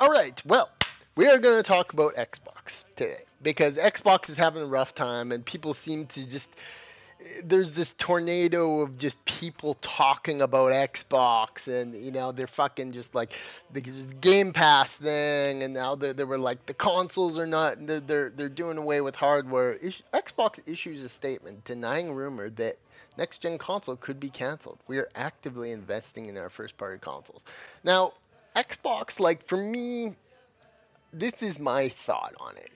All right, well, we are going to talk about Xbox today because Xbox is having a rough time and people seem to just there's this tornado of just people talking about Xbox and they're fucking just like the just Game Pass thing and now they were like the consoles are not they're doing away with hardware. Xbox issues a statement denying rumor that next gen console could be canceled. We are actively investing in our first party consoles. Now, Xbox, like for me, this is my thought on it.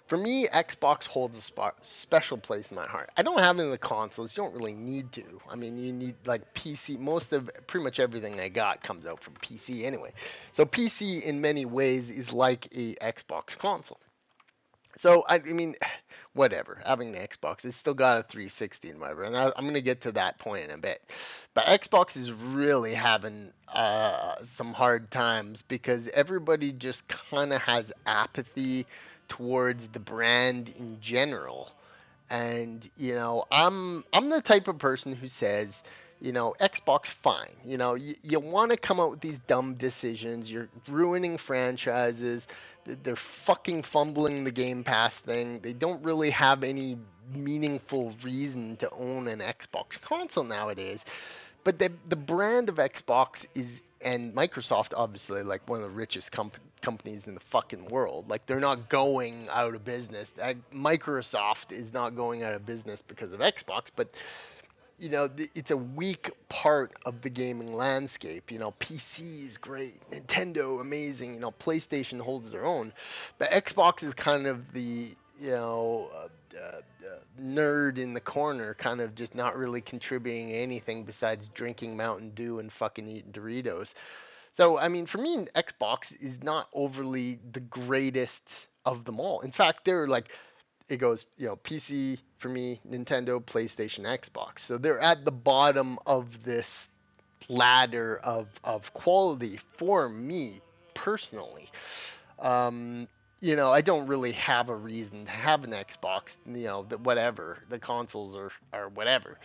For me, Xbox holds a special place in my heart. I don't have any of the consoles. You don't really need to. I mean, you need like PC. Most of pretty much everything I got comes out from PC anyway. So PC in many ways is like a Xbox console. So I mean, whatever. Having the Xbox, it's still got a 360 in my room. I'm gonna get to that point in a bit. But Xbox is really having some hard times because everybody just kind of has apathy towards the brand in general. And I'm the type of person who says, Xbox fine. You want to come out with these dumb decisions. You're ruining franchises. They're fucking fumbling the Game Pass thing. They don't really have any meaningful reason to own an Xbox console nowadays. But the brand of Xbox is, and Microsoft obviously like one of the richest companies in the fucking world. Like they're not going out of business. Microsoft is not going out of business because of Xbox, but it's a weak part of the gaming landscape. PC is great, Nintendo amazing, PlayStation holds their own, but Xbox is kind of the nerd in the corner, kind of just not really contributing anything besides drinking Mountain Dew and fucking eating Doritos. So, I mean, for me, Xbox is not overly the greatest of them all. In fact, they're like it goes, PC for me, Nintendo, PlayStation, Xbox. So they're at the bottom of this ladder of quality for me personally. Um, I don't really have a reason to have an Xbox, whatever, the consoles are whatever.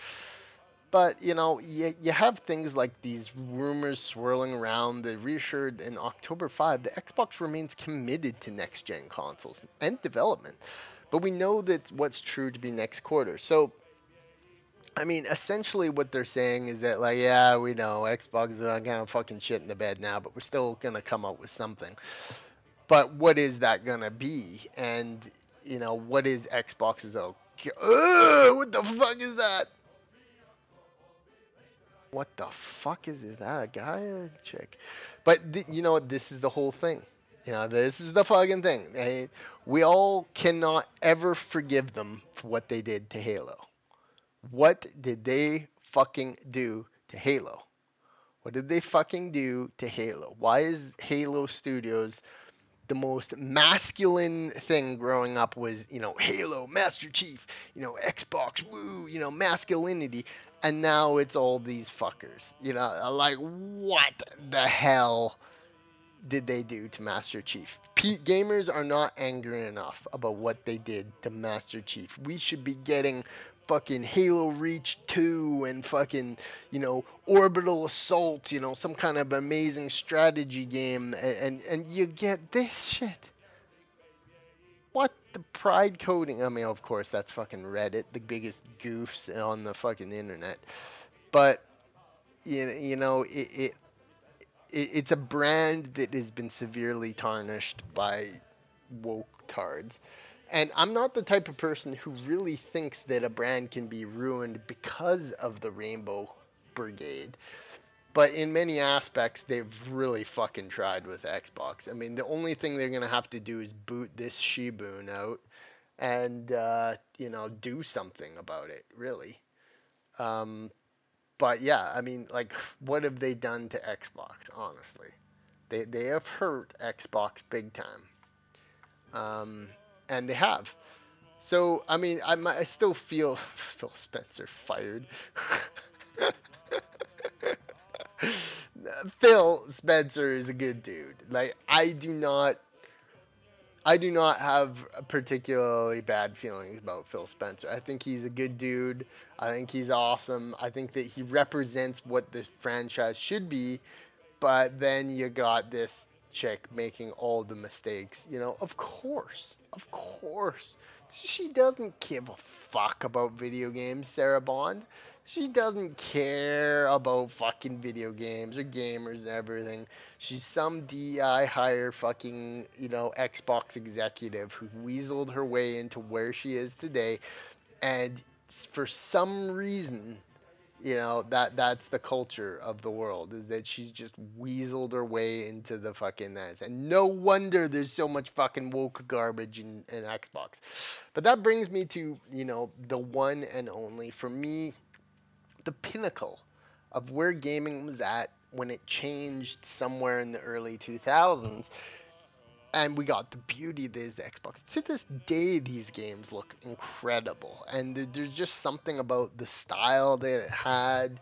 But, you have things like these rumors swirling around that reassured in October 5 the Xbox remains committed to next gen consoles and development. But we know that what's true to be next quarter. So, I mean, essentially what they're saying is that, like, yeah, we know Xbox is kind of fucking shit in the bed now, but we're still going to come up with something. But what is that going to be? And, what is Xbox's what the fuck is that? What the fuck is that? A guy or a chick? But you know what? This is the whole thing. This is the fucking thing. We all cannot ever forgive them for what they did to Halo. What did they fucking do to Halo? What did they fucking do to Halo? Why is Halo Studios the most masculine thing growing up was, Halo, Master Chief, Xbox, woo, masculinity. And now it's all these fuckers. Like, what the hell did they do to Master Chief? Gamers are not angry enough about what they did to Master Chief. We should be getting fucking Halo Reach 2 and fucking, Orbital Assault, some kind of amazing strategy game, and you get this shit. What the pride coding? I mean, of course, that's fucking Reddit, the biggest goofs on the fucking internet. But it's a brand that has been severely tarnished by woke tards. And I'm not the type of person who really thinks that a brand can be ruined because of the Rainbow Brigade. But in many aspects, they've really fucking tried with Xbox. I mean, the only thing they're going to have to do is boot this Shiboon out and, do something about it, really. Um, but yeah, I mean, like, what have they done to Xbox? Honestly, they have hurt Xbox big time, and they have. So I mean, I still feel Phil Spencer fired. Phil Spencer is a good dude. Like I do not have particularly bad feelings about Phil Spencer. I think he's a good dude. I think he's awesome. I think that he represents what the franchise should be. But then you got this chick making all the mistakes. Of course, she doesn't give a fuck about video games, Sarah Bond. She doesn't care about fucking video games or gamers and everything. She's some DI hire fucking, Xbox executive who weaseled her way into where she is today. And for some reason, that's the culture of the world, is that she's just weaseled her way into the fucking nice. And no wonder there's so much fucking woke garbage in Xbox. But that brings me to, the one and only, for me, the pinnacle of where gaming was at when it changed somewhere in the early 2000s, and we got the beauty that is the Xbox. To this day, these games look incredible, and there's just something about the style that it had,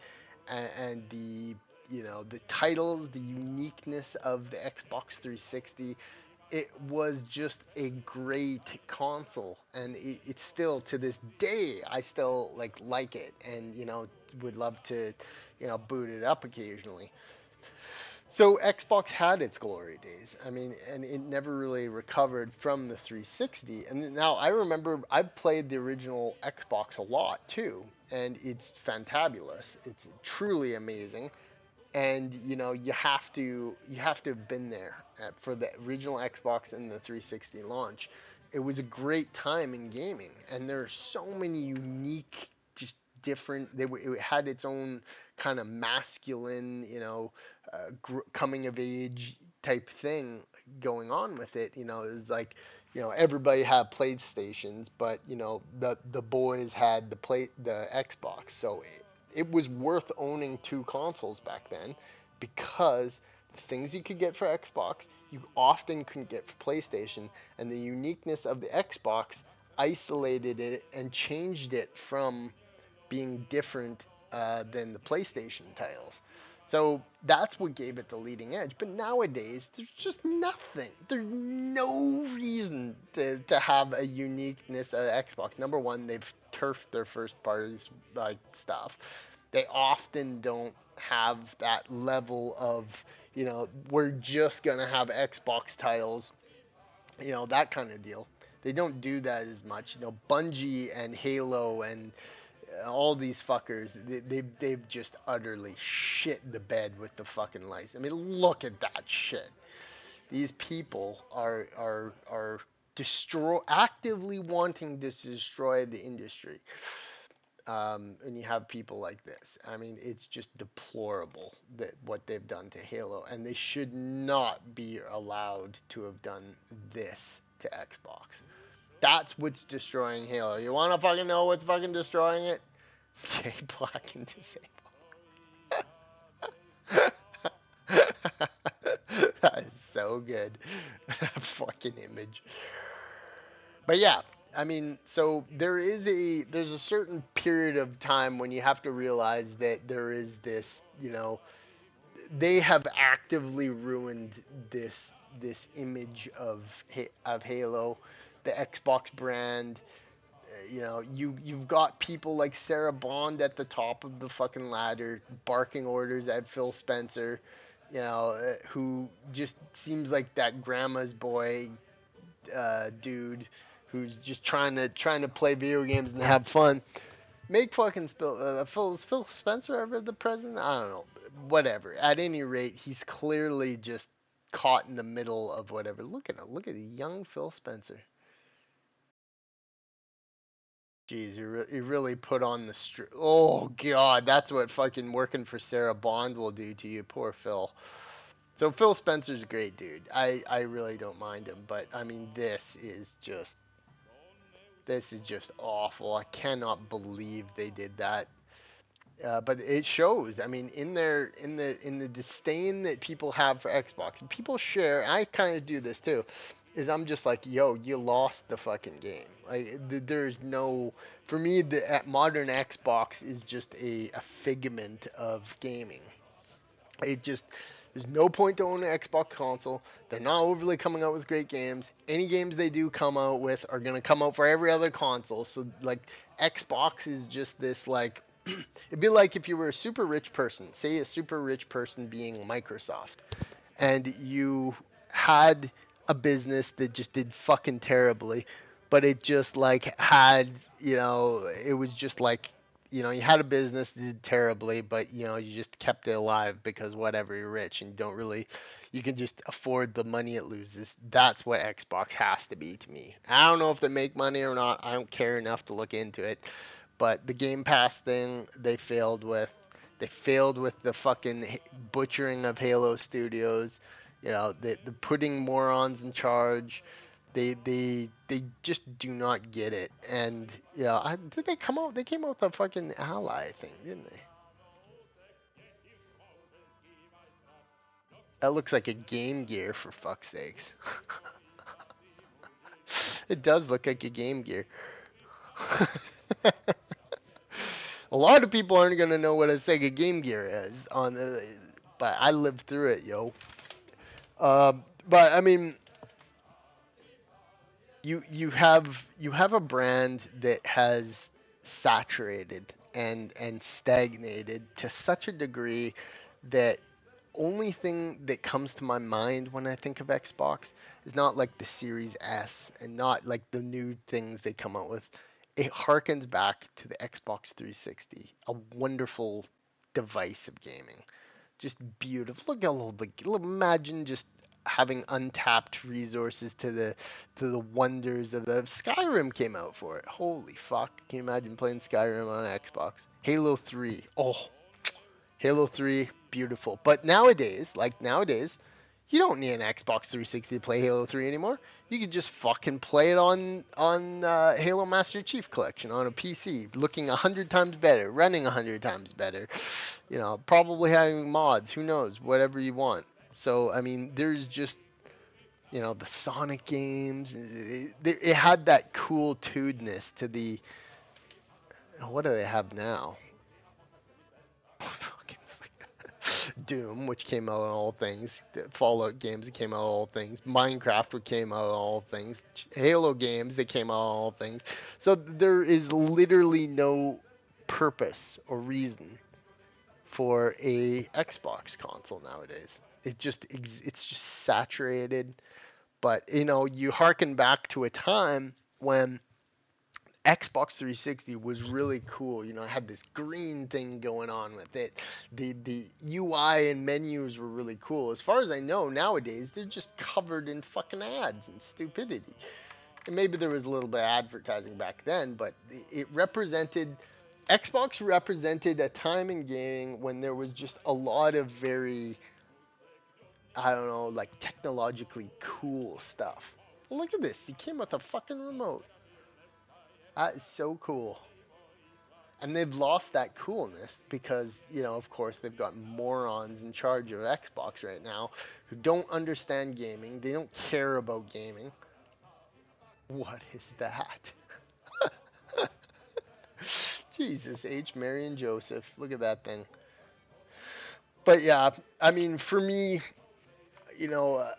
and the titles, the uniqueness of the Xbox 360. It was just a great console, and it's still, to this day, I still like it, and would love to boot it up occasionally. So Xbox had its glory days. I mean, and it never really recovered from the 360. And now I remember I've played the original Xbox a lot too, and it's fantabulous. It's truly amazing. And you have to have been there for the original Xbox and the 360 launch. It was a great time in gaming, and there are so many unique, just different. It had its own kind of masculine, coming of age type thing going on with it. It was like, everybody had PlayStations, but the boys had the Xbox. So it was worth owning two consoles back then, because the things you could get for Xbox, you often couldn't get for PlayStation, and the uniqueness of the Xbox isolated it and changed it from being different than the PlayStation titles. So that's what gave it the leading edge. But nowadays, there's just nothing. There's no reason to have a uniqueness of Xbox. Number one, they've turfed their first parties stuff. They often don't have that level of, we're just gonna have Xbox titles, that kind of deal. They don't do that as much. Bungie and Halo and all these fuckers, they've just utterly shit the bed with the fucking lights. I mean, look at that shit. These people are actively wanting to destroy the industry. And you have people like this. I mean, it's just deplorable that what they've done to Halo, and they should not be allowed to have done this to Xbox. That's what's destroying Halo. You want to fucking know what's fucking destroying it? Jay Black and Disabled. That is so good. That fucking image. But yeah, I mean, so there's a certain period of time when you have to realize that there is this, they have actively ruined this image of Halo, the Xbox brand. You've got people like Sarah Bond at the top of the fucking ladder barking orders at Phil Spencer, who just seems like that grandma's boy dude who's just trying to play video games and have fun. Make fucking Phil Spencer ever the president? I don't know. Whatever. At any rate, he's clearly just caught in the middle of whatever. Look at him. Look at the young Phil Spencer. Jeez, you really put on the Oh God, that's what fucking working for Sarah Bond will do to you, poor Phil. So Phil Spencer's a great dude. I really don't mind him, but I mean this is just awful. I cannot believe they did that. But it shows. I mean, in the disdain that people have for Xbox, and people share. I kind of do this too. Is I'm just like, yo, you lost the fucking game. Like, there's no. For me, the modern Xbox is just a figment of gaming. It just there's no point to own an Xbox console. They're not overly coming out with great games. Any games they do come out with are gonna come out for every other console. So like Xbox is just this like it'd be like if you were a super rich person, say a super rich person being Microsoft, and you had a business that just did fucking terribly, but it just like had, it was just like, you had a business that did terribly, but you just kept it alive because whatever, you're rich and you don't really, you can just afford the money it loses. That's what Xbox has to be to me. I don't know if they make money or not. I don't care enough to look into it. But the Game Pass thing, they failed with. They failed with the fucking butchering of Halo Studios. The putting morons in charge. They just do not get it. And did they come out? They came out with a fucking Ally thing, didn't they? That looks like a Game Gear, for fuck's sakes. It does look like a Game Gear. A lot of people aren't gonna know what a Sega Game Gear is but I lived through it, yo. But I mean, you have a brand that has saturated and stagnated to such a degree that only thing that comes to my mind when I think of Xbox is not like the Series S and not like the new things they come out with. It harkens back to the Xbox 360, a wonderful device of gaming. Just beautiful. Look how old, like, imagine just having untapped resources to the wonders of the Skyrim came out for it. Holy fuck. Can you imagine playing Skyrim on Xbox? Halo 3. Oh, Halo 3, beautiful. But nowadays, you don't need an Xbox 360 to play Halo 3 anymore. You can just fucking play it on Halo Master Chief Collection on a PC, looking 100 times better, running 100 times better. Probably having mods. Who knows? Whatever you want. So I mean, there's just the Sonic games. It had that cool tudeness to the. What do they have now? Doom, which came out on all things, Fallout games that came out on all things, Minecraft, which came out on all things, Halo games that came out on all things. So there is literally no purpose or reason for a Xbox console nowadays. It's just saturated. But you harken back to a time when Xbox 360 was really cool. It had this green thing going on with it. The UI and menus were really cool. As far as I know, nowadays they're just covered in fucking ads and stupidity. And maybe there was a little bit of advertising back then, but it represented Xbox represented a time in gaming when there was just a lot of very, I don't know, like technologically cool stuff. Look at this. He came with a fucking remote. That is so cool. And they've lost that coolness because, of course, they've got morons in charge of Xbox right now who don't understand gaming. They don't care about gaming. What is that? Jesus H. Mary and Joseph. Look at that thing. But yeah, I mean, for me, you know, uh,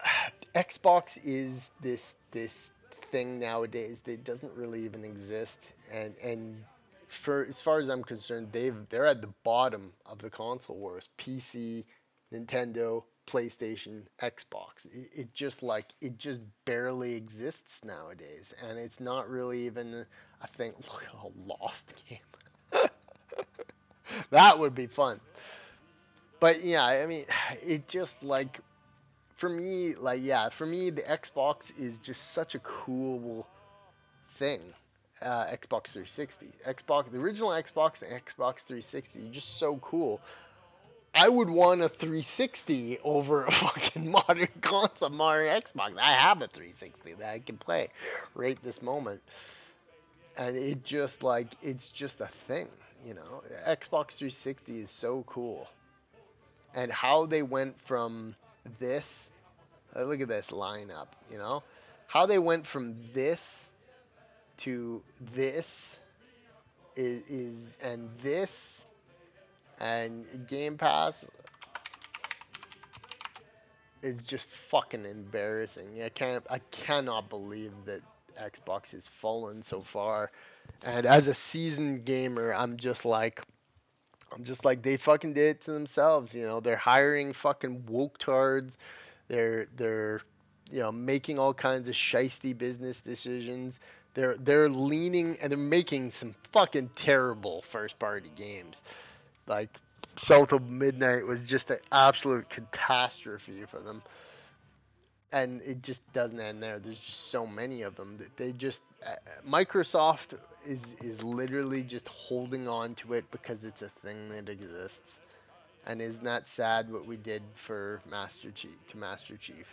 Xbox is this thing nowadays that doesn't really even exist, and for as far as I'm concerned, they're at the bottom of the console wars. PC, Nintendo, PlayStation, Xbox. It just barely exists nowadays, and it's not really even a thing. Look at a Lost game. That would be fun. But yeah, I mean, it just like for me, the Xbox is just such a cool thing. Xbox 360, the original Xbox and Xbox 360, just so cool. I would want a 360 over a fucking modern console, modern Xbox. I have a 360 that I can play right this moment, and it's just a thing, Xbox 360 is so cool, and how they went from this. Look at this lineup, how they went from this to this is and this and Game Pass is just fucking embarrassing. I cannot believe that Xbox has fallen so far. And as a seasoned gamer, I'm just like they fucking did it to themselves. They're hiring fucking woke tards. They're making all kinds of shisty business decisions. They're leaning and they're making some fucking terrible first party games. Like South of Midnight was just an absolute catastrophe for them. And it just doesn't end there. There's just so many of them that they just Microsoft is literally just holding on to it because it's a thing that exists. And isn't that sad what we did for Master Chief?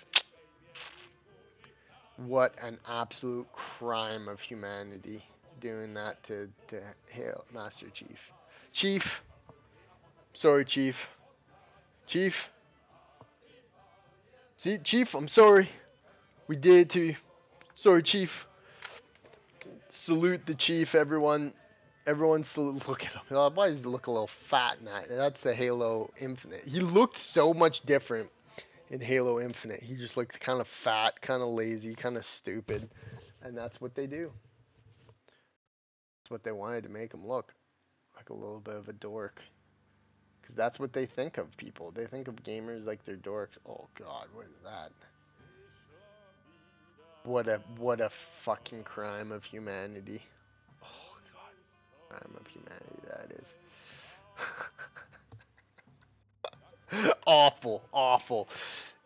What an absolute crime of humanity doing that to hail Master Chief. Chief, sorry, Chief. Chief, see, Chief, I'm sorry. We did it to you. Sorry, Chief. Salute the Chief, everyone. Everyone salute. Look at him. Why does he look a little fat in that? That's the Halo Infinite. He looked so much different in Halo Infinite. He just looked kind of fat, kind of lazy, kind of stupid. And that's what they do. That's what they wanted to make him look. Like a little bit of a dork. Because that's what they think of people. They think of gamers like they're dorks. Oh god, what is that? What a fucking crime of humanity. Oh god, crime of humanity that is. Awful, awful.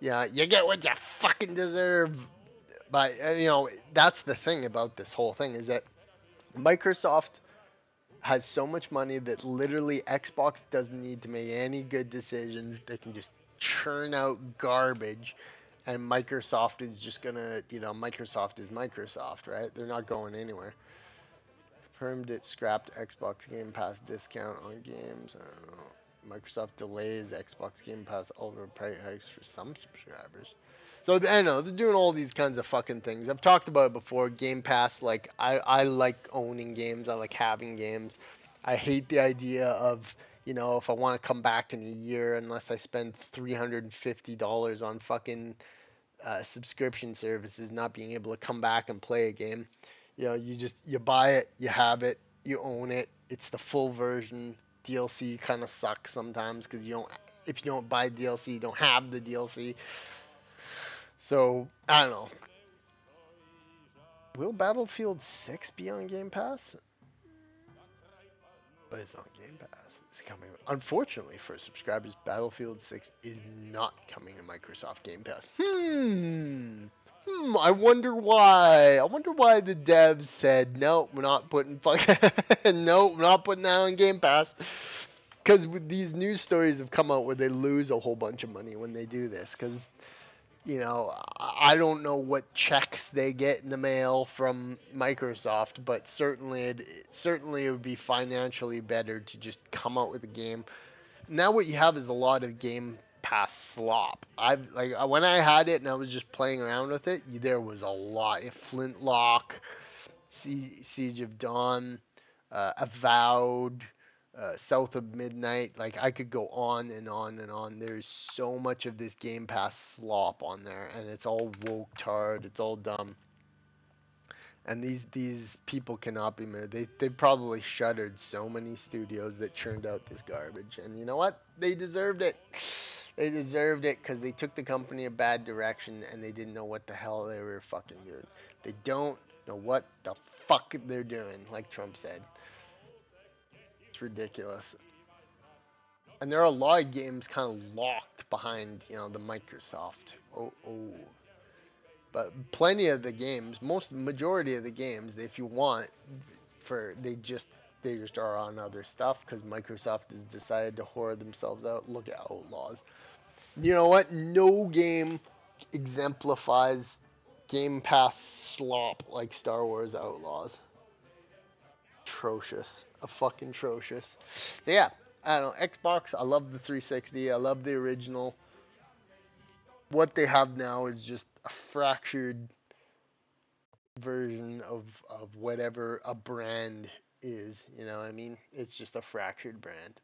Yeah, you get what you fucking deserve. But that's the thing about this whole thing is that Microsoft has so much money that literally Xbox doesn't need to make any good decisions. They can just churn out garbage, and Microsoft is just gonna, Microsoft is Microsoft, right? They're not going anywhere. Confirmed it scrapped Xbox Game Pass discount on games. I don't know. Microsoft delays Xbox Game Pass overprice hikes for some subscribers. So I know they're doing all these kinds of fucking things. I've talked about it before. Game Pass, like I like owning games. I like having games. I hate the idea of if I want to come back in a year, unless I spend $350 on fucking subscription services, not being able to come back and play a game. You buy it, you have it, you own it. It's the full version. DLC kind of sucks sometimes because if you don't buy DLC, you don't have the DLC. So I don't know. Will Battlefield 6 be on Game Pass? But it's on Game Pass. It's coming. Unfortunately for subscribers, Battlefield 6 is not coming to Microsoft Game Pass. I wonder why. I wonder why the devs said no. We're not putting no. We're not putting that on Game Pass. Because these news stories have come out where they lose a whole bunch of money when they do this. Because I don't know what checks they get in the mail from Microsoft, but certainly it would be financially better to just come out with a game. Now what you have is a lot of Game Pass slop. When I had it and I was just playing around with it, there was a lot. Flintlock, Siege of Dawn, Avowed, South of Midnight. Like I could go on and on and on. There's so much of this Game Pass slop on there, and it's all woke tard. It's all dumb. And these people cannot be moved. They probably shuttered so many studios that churned out this garbage. And you know what? They deserved it. They deserved it because they took the company a bad direction and they didn't know what the hell they were fucking doing. They don't know what the fuck they're doing, like Trump said. It's ridiculous. And there are a lot of games kind of locked behind, the Microsoft. Oh. But plenty of the games, majority of the games, if you want, they just are on other stuff because Microsoft has decided to whore themselves out. Look at Outlaws. You know what? No game exemplifies Game Pass slop like Star Wars Outlaws. Atrocious. A fucking atrocious. So yeah, I don't know. Xbox, I love the 360. I love the original. What they have now is just a fractured version of whatever a brand is. You know what I mean? It's just a fractured brand.